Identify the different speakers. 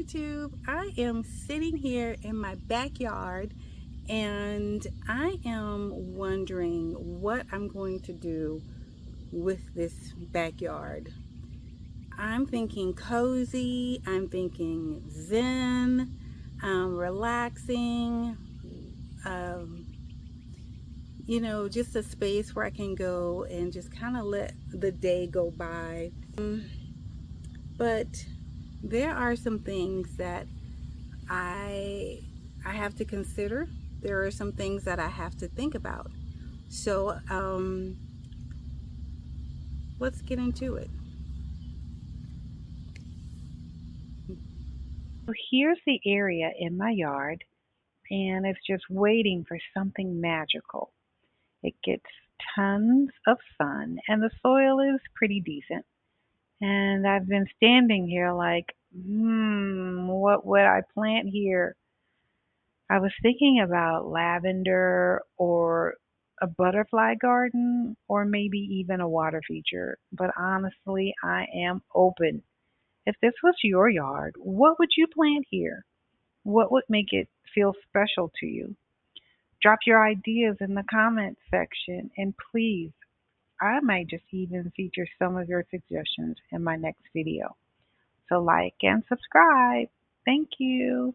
Speaker 1: YouTube. I am sitting here in my backyard and I am wondering what I'm going to do with this backyard. I'm thinking cozy, I'm thinking zen, relaxing, um, just a space where I can go and just kind of let the day go by. But there are some things that I I have to consider. There are some things that I have to think about. So let's get into it.
Speaker 2: So here's the area in my yard, and it's just waiting for something magical. It gets tons of sun, and the soil is pretty decent. And I've been standing here like, what would I plant here? I was thinking about lavender or a butterfly garden or maybe even a water feature. But honestly, I am open. If this was your yard, what would you plant here? What would make it feel special to you? Drop your ideas in the comments section, and please, I might just even feature some of your suggestions in my next video. So like and subscribe. Thank you.